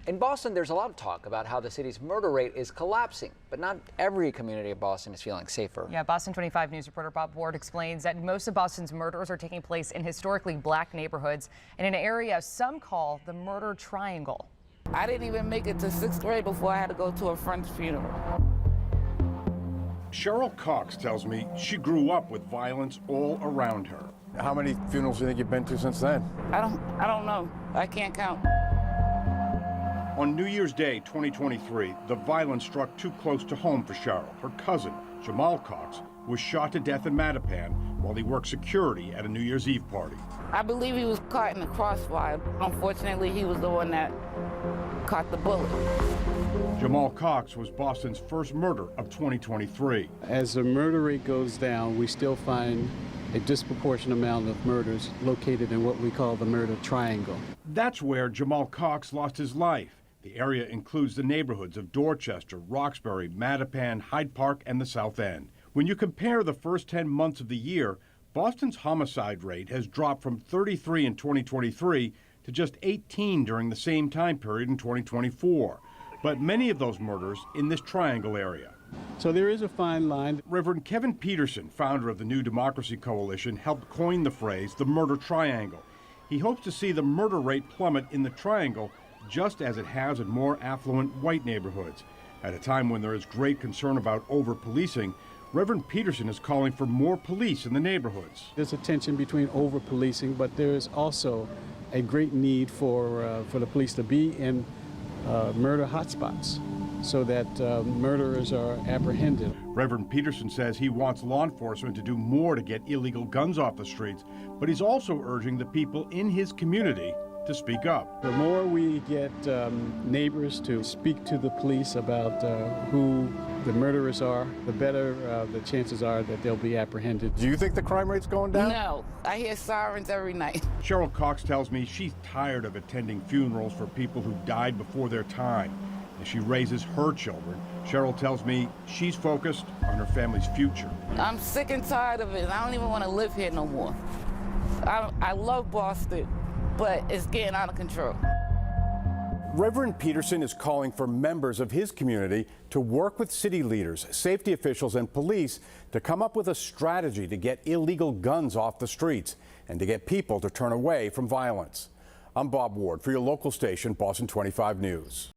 In Boston, there's a lot of talk about how the city's murder rate is collapsing, but not every community of Boston is feeling safer. Yeah, Boston 25 News reporter Bob Ward explains that most of Boston's murders are taking place in historically black neighborhoods in an area some call the murder triangle. I didn't even make it to 6th grade before I had to go to a friend's funeral. Cheryl Cox tells me she grew up with violence all around her. How many funerals do you think you've been to since then? I don't know. I can't count. On New Year's Day 2023, the violence struck too close to home for Cheryl. Her cousin, Jamal Cox, was shot to death in Mattapan while he worked security at a New Year's Eve party. I believe he was caught in the crossfire. Unfortunately, he was the one that caught the bullet. Jamal Cox was Boston's first murder of 2023. As the murder rate goes down, we still find a disproportionate amount of murders located in what we call the murder triangle. That's where Jamal Cox lost his life. The area includes the neighborhoods of Dorchester, Roxbury, Mattapan, Hyde Park, and the South End. When you compare the first 10 months of the year, Boston's homicide rate has dropped from 33 in 2023 to just 18 during the same time period in 2024. But many of those murders in this triangle area. So there is a fine line. Reverend Kevin Peterson, founder of the New Democracy Coalition, helped coin the phrase, the murder triangle. He hopes to see the murder rate plummet in the triangle just as it has in more affluent white neighborhoods. At a time when there is great concern about over-policing, Reverend Peterson is calling for more police in the neighborhoods. There's a tension between over-policing, but there is also a great need for the police to be in murder hotspots so that murderers are apprehended. Reverend Peterson says he wants law enforcement to do more to get illegal guns off the streets, but he's also urging the people in his community to speak up. The more we get neighbors to speak to the police about who the murderers are, the better the chances are that they'll be apprehended. Do you think the crime rate's going down? No, I hear sirens every night. Cheryl Cox tells me she's tired of attending funerals for people who died before their time. As she raises her children, Cheryl tells me she's focused on her family's future. I'm sick and tired of it. I don't even want to live here no more. I love Boston, but it's getting out of control. Reverend Peterson is calling for members of his community to work with city leaders, safety officials, and police to come up with a strategy to get illegal guns off the streets and to get people to turn away from violence. I'm Bob Ward for your local station, Boston 25 News.